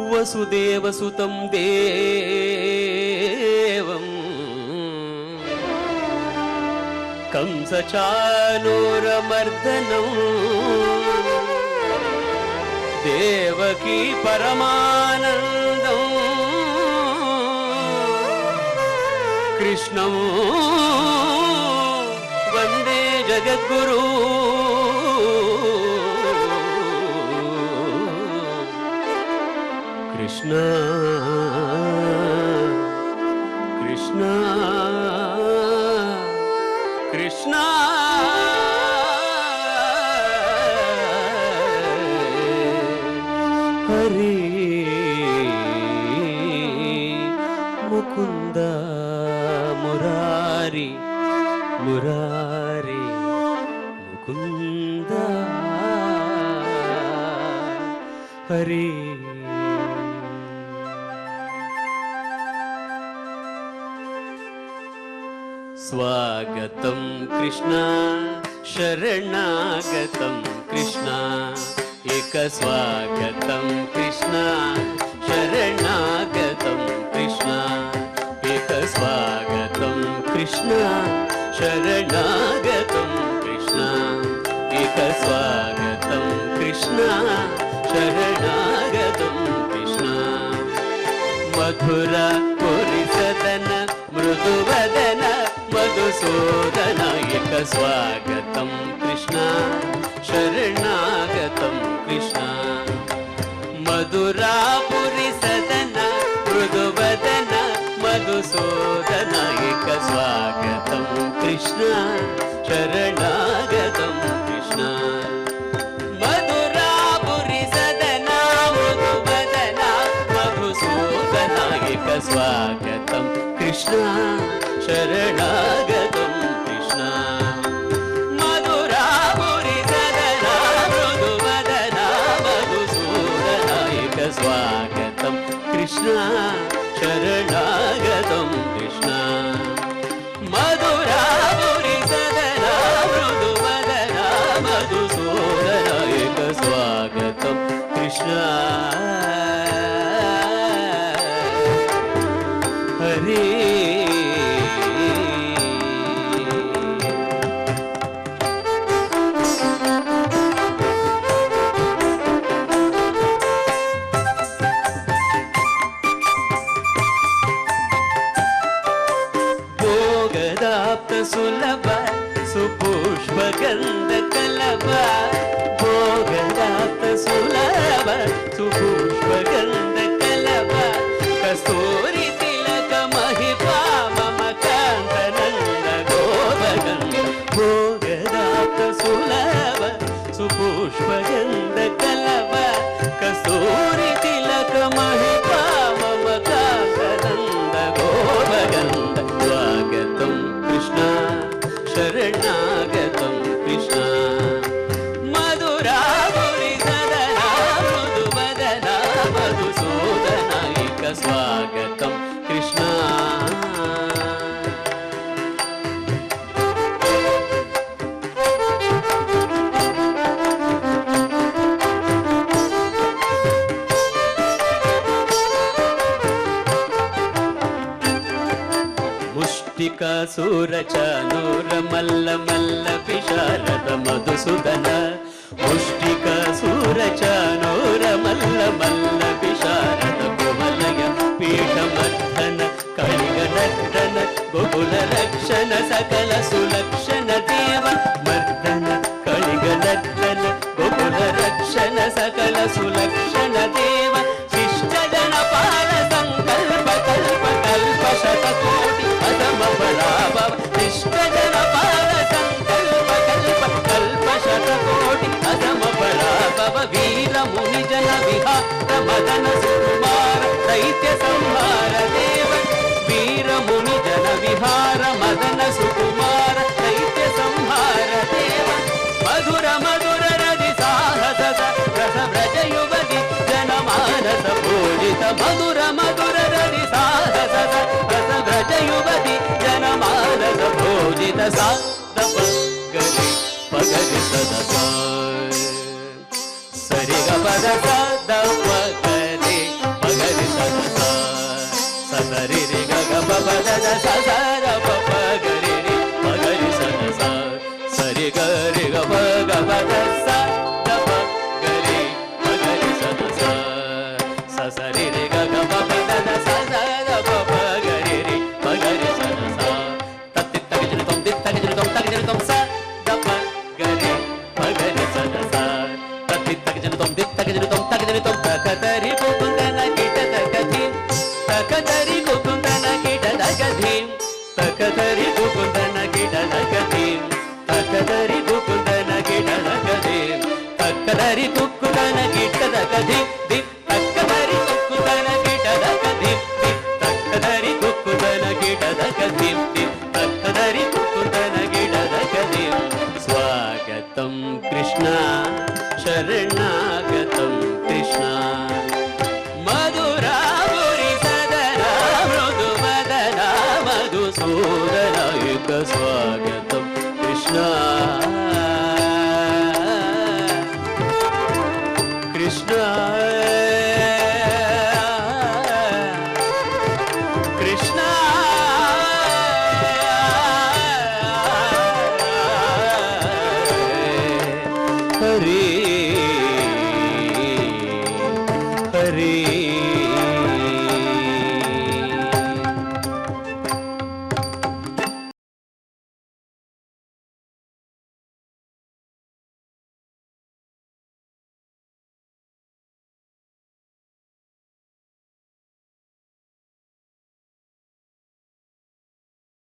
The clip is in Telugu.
వసుదేవసుతం దేవం కంసచానూరమర్దనం దేవకీ పరమానందం కృష్ణం వందే జగద్గురు కృష్ణ కృష్ణ కృష్ణ హరి ముకుంద మురారి మురారి ముకుంద హరి స్వాగతం కృష్ణ శరణాగతం కృష్ణ ఏక స్వాగతం కృష్ణ శరణాగతం కృష్ణ ఏక స్వాగతం కృష్ణ శరణాగతం కృష్ణ ఏక స్వాగతం కృష్ణ శరణాగతం కృష్ణ మధుర పురి సదన మృదువదన మధుసూదన ఏక స్వాగతం కృష్ణ శరణాగతం కృష్ణ మధురాపురి సదన మృదువదన మధుసూదన ఏక స్వాగతం కృష్ణ శరణాగతం కృష్ణ మధురాపురి సదన మృదువదన మధుసూదన ఏక స్వాగతం కృష్ణ శరణాగతం కృష్ణ మధురాపురి సదన మృదువదన మధుసూదన ఏక స్వాగతం కృష్ణ శరణాగతం కృష్ణ మధురాపురి సదన మృదువదన మధుసూదన ఏక స్వాగతం కృష్ణ హరి సులభ సుపుష్పగంధ కలభ భోగదాత సులభ సుపుష్పగంధ కలభ కస్తూరి తిలక మహిపా మమ కాంతనంద గోపగంధ భోగదాత సులభ సుపుష్పగంధ కలభ కస్తూరి తిలక మహిపా మమ కాంతనంద గోపగంధ స్వాగతం కృష్ణ శరణాగతం కృష్ణ మధురాపురి సదన మృదువదన మధుసూదన ఏక స్వాగతం కృష్ణ ముష్టికాసురచానూర మల్ల మల్ల విశారద మధుసూదన ముష్టికాసురచానూర మల్ల మల్ల విశారద కుమలయ పీఠమర్ధన కళిగ నర్తన గోకుల రక్షణ సకల సులక్షణ దేవ మర్దన కళిగ నర్తన గోకుల రక్షణ సకల సులక్షణ దేవ శిష్ట జన పాల సంకల్ప కల్ప కల్ప శతకోటి అధమ బలాభవ శిష్ట జన పాల సంకల్ప కల్ప కల్ప శతకోటి అధమ బలాభవ వీర ముని జన విహార మదన సుకుమార దైత్య సంహార దేవ వీర ముని జన విహార మదన సుకుమార దైత్య సంహార దేవ మధుర మధుర రది సాహస రస వ్రజ యువతి జన మానస పూజిత మధుర మధుర రది ಸಹಜ ಯುವತಿ ಜನಮಾನಸ ಭೋಜಿತ ಸಾ ದಪ ಗರಿ ಪಗರಿ ಸದ ಸರಿ ಗ ಪದ ಸ ದಪ ಗರಿ ಪಗರಿ ಸದ ಸರಿ ರಿ ಗ ಗ ಪದ ಸ ಸ ದ ಪ ಗರಿ ರಿ ಪಗರಿ ಸದ ಸರಿ ಗ ರಿ ಗ ಪ ಗ ಪದ ಸ ದಪ ಗರಿ ಪಗರಿ ಸದ ಸ ಸರಿ ರಿ ಗ ಗ ಪದ ಸ ಸ ದ ಪ ಗರಿ ರಿ ಪಗರಿ ಸದ ತತ್ತಿ ತಗಜಿನ ತೊಂ ದಿ ತಗಜಿನ ತೊಂ ಸ ದಪ ಗರಿ ಪಗರಿ ಸದ ತತ್ತಿ ತಗಜಿನ ತೊಂ ದಿ ತಗಜಿನ ತೊಂ ತಕತರಿ ಕುಕುಂದನ ಕಿಟದ ಕಥಿ ತಕತರಿ ಕುಕುಂದನ ಕಿಟದ ಕಥಿ ತಕತರಿ ಕುಕುಂದನ ಕಿಟದ ಕಥಿ ತಕತರಿ ಕುಕುಂದನ ಕಿಟದ ಕಥಿ ತಕತರಿ ಕುಕುಂದನ ಕಿಟದ ಕಥಿ ದಿ ತಕತರಿ ಕುಕುಂದನ ಕಿಟದ ಕಥಿ ದಿ ತಕತರಿ ಕುಕುಂದನ ಕಿಟದ ಕಥಿ ದಿ ತಕತರಿ ಕುಕುಂದನ ಕಿಟದ ಕಥಿ ಸ್ವಾಗತಂ ಕೃಷ್ಣ